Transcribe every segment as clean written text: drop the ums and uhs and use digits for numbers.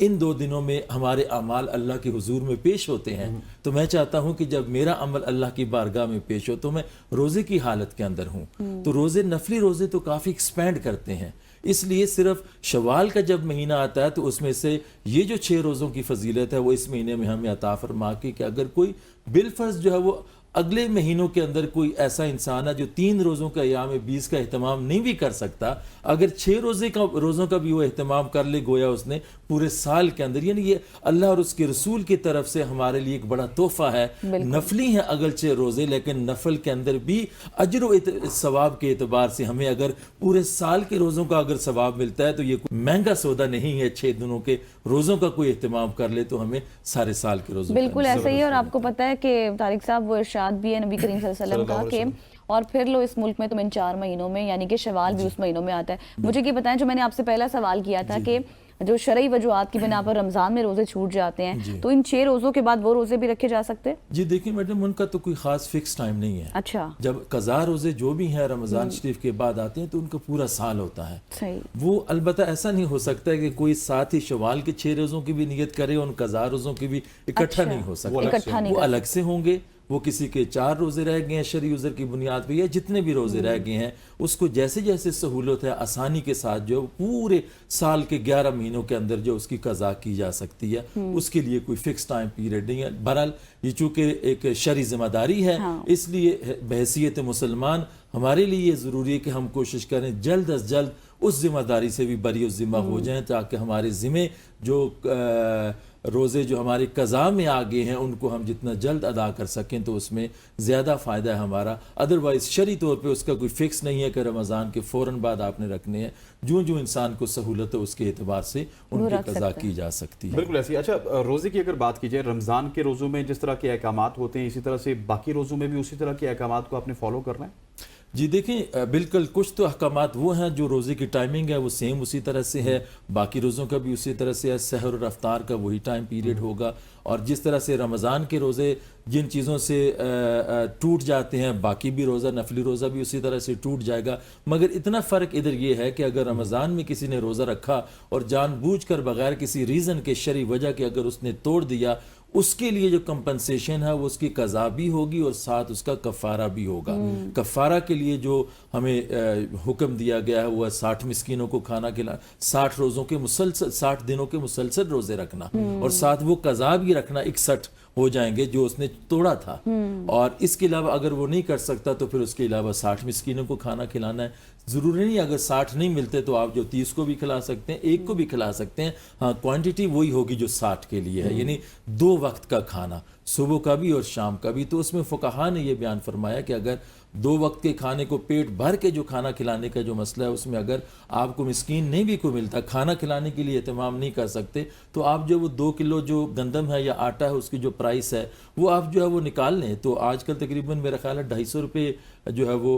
ان 2 دنوں میں ہمارے اعمال اللہ کے حضور میں پیش ہوتے ہیں، تو میں چاہتا ہوں کہ جب میرا عمل اللہ کی بارگاہ میں پیش ہو تو میں روزے کی حالت کے اندر ہوں، تو روزے نفلی روزے تو کافی ایکسپینڈ کرتے ہیں، اس لیے صرف شوال کا جب مہینہ آتا ہے تو اس میں سے یہ جو 6 روزوں کی فضیلت ہے وہ اس مہینے میں ہمیں عطا فرما کے کہ اگر کوئی بالفرض جو ہے وہ اگلے مہینوں کے اندر کوئی ایسا انسان ہے جو 3 روزوں کا ایام 20 کا اہتمام نہیں بھی کر سکتا، اگر 6 روزوں کا بھی وہ اہتمام کر لے گویا اس نے پورے سال کے اندر، یعنی یہ اللہ اور اس کے رسول کی طرف سے ہمارے لیے ایک بڑا تحفہ ہے۔ نفلی ہیں اگرچہ روزے، لیکن نفل کے اندر بھی اجر و ثواب کے اعتبار سے ہمیں اگر پورے سال کے روزوں کا اگر ثواب ملتا ہے تو یہ کوئی مہنگا سودا نہیں ہے، 6 دنوں کے روزوں کا کوئی اہتمام کر لے تو ہمیں سارے سال کے روزوں بالکل ایسا ہی ہے۔ اور آپ کو پتہ ہے کہ طارق صاحب وہ ارشاد بھی ہے نبی کریم صلی اللہ علیہ وسلم کا کہ اور پھر لو اس ملک میں تم ان 4 مہینوں میں، یعنی کہ شوال بھی اس مہینوں میں آتا ہے۔ مجھے یہ بتائیں، جو میں نے آپ سے پہلا سوال کیا تھا کہ جو شرعی وجوہات کی بنا پر رمضان میں روزے چھوٹ جاتے ہیں تو ان 6 روزوں کے بعد وہ روزے بھی رکھے جا سکتے؟ جی دیکھیں میڈم، ان کا تو کوئی خاص فکس ٹائم نہیں ہے۔ اچھا، جب قضا روزے جو بھی ہیں رمضان شریف کے بعد آتے ہیں تو ان کا پورا سال ہوتا ہے۔ صحیح۔ وہ البتہ ایسا نہیں ہو سکتا کہ کوئی ساتھ ہی شوال کے 6 روزوں کی بھی نیت کرے، ان قضا روزوں کی بھی اکٹھا نہیں ہو سکتا، وہ الگ سے ہوں گے۔ وہ کسی کے 4 روزے رہ گئے ہیں شرعی عذر کی بنیاد پہ، یا جتنے بھی روزے رہ گئے ہیں اس کو جیسے جیسے سہولت ہے آسانی کے ساتھ جو پورے سال کے 11 مہینوں کے اندر جو اس کی قضا کی جا سکتی ہے، اس کے لیے کوئی فکس ٹائم پیریڈ نہیں ہے۔ بہرحال یہ چونکہ ایک شرعی ذمہ داری ہے، اس لیے بحیثیت مسلمان ہمارے لیے یہ ضروری ہے کہ ہم کوشش کریں جلد از جلد اس ذمہ داری سے بھی بری ذمہ ہو جائیں، تاکہ ہمارے ذمے جو روزے جو ہماری قضا میں آگے ہیں ان کو ہم جتنا جلد ادا کر سکیں تو اس میں زیادہ فائدہ ہے ہمارا۔ ادروائز شرعی طور پہ اس کا کوئی فکس نہیں ہے کہ رمضان کے فوراً بعد آپ نے رکھنے ہیں، جو انسان کو سہولت ہے اس کے اعتبار سے ان کی قضا کی جا سکتی ہے۔ بالکل ایسی۔ اچھا، روزے کی اگر بات کی جائے، رمضان کے روزوں میں جس طرح کے احکامات ہوتے ہیں اسی طرح سے باقی روزوں میں بھی اسی طرح کے احکامات کو آپ نے فالو کرنا ہے؟ جی دیکھیں، بالکل کچھ تو احکامات وہ ہیں جو روزے کی ٹائمنگ ہے وہ سیم اسی طرح سے ہے، باقی روزوں کا بھی اسی طرح سے ہے، سحر اور افطار کا وہی ٹائم پیریڈ ہوگا، اور جس طرح سے رمضان کے روزے جن چیزوں سے ٹوٹ جاتے ہیں باقی بھی روزہ نفلی روزہ بھی اسی طرح سے ٹوٹ جائے گا۔ مگر اتنا فرق ادھر یہ ہے کہ اگر رمضان میں کسی نے روزہ رکھا اور جان بوجھ کر بغیر کسی ریزن کے شرعی وجہ کے اگر اس نے توڑ دیا، اس کے لیے جو کمپنسیشن ہے وہ اس کی قضا بھی ہوگی اور ساتھ اس کا کفارہ بھی ہوگا۔ کفارہ کے لیے جو ہمیں حکم دیا گیا ہے وہ 60 مسکینوں کو کھانا کھلانا، 60 روزوں کے مسلسل 60 دنوں کے مسلسل روزے رکھنا، اور ساتھ وہ قضا بھی رکھنا 61 ہو جائیں گے جو اس نے توڑا تھا، اور اس کے علاوہ اگر وہ نہیں کر سکتا تو پھر اس کے علاوہ 60 مسکینوں کو کھانا کھلانا ہے۔ ضروری نہیں اگر 60 نہیں ملتے تو آپ جو 30 کو بھی کھلا سکتے ہیں، 1 کو بھی کھلا سکتے ہیں، ہاں کوانٹٹی وہی ہوگی جو 60 کے لیے ہے، یعنی 2 وقت کا کھانا، صبح کا بھی اور شام کا بھی۔ تو اس میں فقہا نے یہ بیان فرمایا کہ اگر 2 وقت کے کھانے کو پیٹ بھر کے جو کھانا کھلانے کا جو مسئلہ ہے اس میں اگر آپ کو مسکین نہیں بھی کوئی ملتا، کھانا کھلانے کے لیے اہتمام نہیں کر سکتے، تو آپ جو وہ 2 کلو جو گندم ہے یا آٹا ہے اس کی جو پرائس ہے وہ آپ جو ہے وہ نکال لیں، تو آج کل تقریباً میرا خیال ہے 250 روپے جو ہے وہ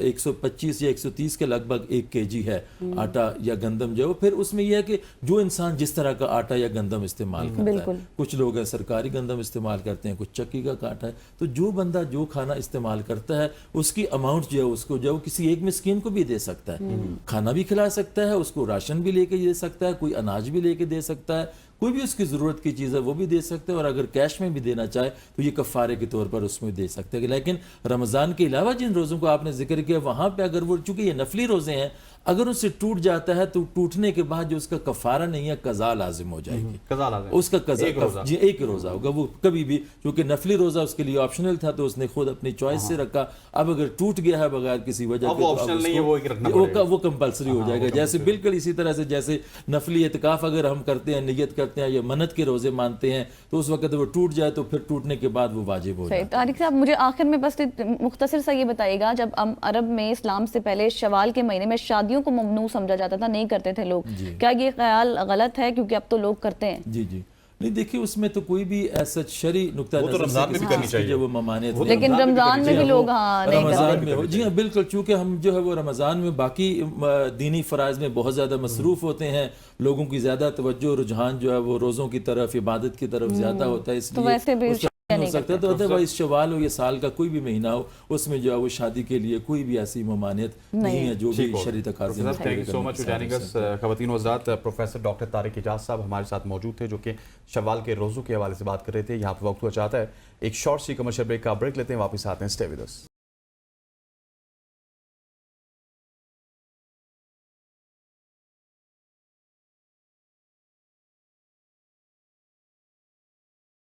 125 یا 130 کے لگ بھگ 1 kg ہے آٹا یا گندم جو ہے۔ پھر اس میں یہ ہے کہ جو انسان جس طرح کا آٹا یا گندم استعمال کرتا ہے، کچھ لوگ ہیں سرکاری گندم استعمال کرتے ہیں، کچھ چکی کا آٹا ہے، تو جو بندہ جو کھانا استعمال کرتا ہے اس کی اماؤنٹ جو ہے اس کو جو ہے وہ کسی ایک مسکین کو بھی دے سکتا ہے، کھانا بھی کھلا سکتا ہے، اس کو راشن بھی لے کے دے سکتا ہے، کوئی اناج بھی لے کے دے سکتا ہے، کوئی بھی اس کی ضرورت کی چیز ہے وہ بھی دے سکتے ہیں، اور اگر کیش میں بھی دینا چاہے تو یہ کفارے کے طور پر اس میں دے سکتے ہیں۔ لیکن رمضان کے علاوہ جن روزوں کو آپ نے ذکر کیا وہاں پہ اگر وہ چونکہ یہ نفلی روزے ہیں اگر ان سے ٹوٹ جاتا ہے تو ٹوٹنے کے بعد جو اس کا کفارہ نہیں ہے قضا لازم ہو جائے گی، قضا لازم، اس کا قضا جی 1 روزہ ہوگا، وہ کبھی بھی چونکہ نفلی روزہ اس کے لیے آپشنل تھا تو اس نے خود اپنی چوائس سے رکھا، اب اگر ٹوٹ گیا ہے بغیر کسی وجہ کے وہ کمپلسری ہو جائے گا۔ جیسے بالکل اسی طرح سے جیسے نفلی اعتکاف اگر ہم کرتے ہیں، نیت کرتے ہیں یا منت کے روزے مانتے ہیں تو اس وقت وہ ٹوٹ جائے تو پھر ٹوٹنے کے بعد وہ واجب ہو جائے۔ طارق صاحب مجھے آخر میں بس مختصر سا یہ بتائیے گا، جب عرب میں اسلام سے پہلے شوال کے مہینے میں شادیوں کو ممنوع سمجھا جاتا تھا، نہیں کرتے تھے لوگ، کیا یہ خیال غلط ہے کیونکہ اب تو لوگ کرتے ہیں؟ جی نہیں دیکھیے اس میں تو کوئی بھی ایسا شرعی نقطہ رمضان میں بھی کرنی چاہیے جو وہ ممانعت، لیکن رمضان میں بھی لوگ رمضان میں جی ہاں بالکل، چونکہ ہم جو ہے وہ رمضان میں باقی دینی فرائض میں بہت زیادہ مصروف ہوتے ہیں، لوگوں کی زیادہ توجہ رجحان جو ہے وہ روزوں کی طرف عبادت کی طرف زیادہ ہوتا ہے، اس لیے نہیں ہو نہیں سکتا تو ادروائز شوال ہو یا سال کا کوئی بھی مہینہ ہو اس میں جو ہے وہ شادی کے لیے کوئی بھی ایسی ممانعت نہیں ہے جو بھی شرعی تقاضے ہیں. Thank you so much joining اس. خواتین و حضرات, پروفیسر ڈاکٹر طارق اعجاز صاحب ہمارے ساتھ موجود تھے جو کہ شوال کے روزوں کے حوالے سے بات کر رہے تھے. یہاں پہ وقت ہوا چاہتا ہے ایک شارٹ سی کمرشل بریک کا بریک لیتے ہیں, واپس آتے ہیں. Stay with us.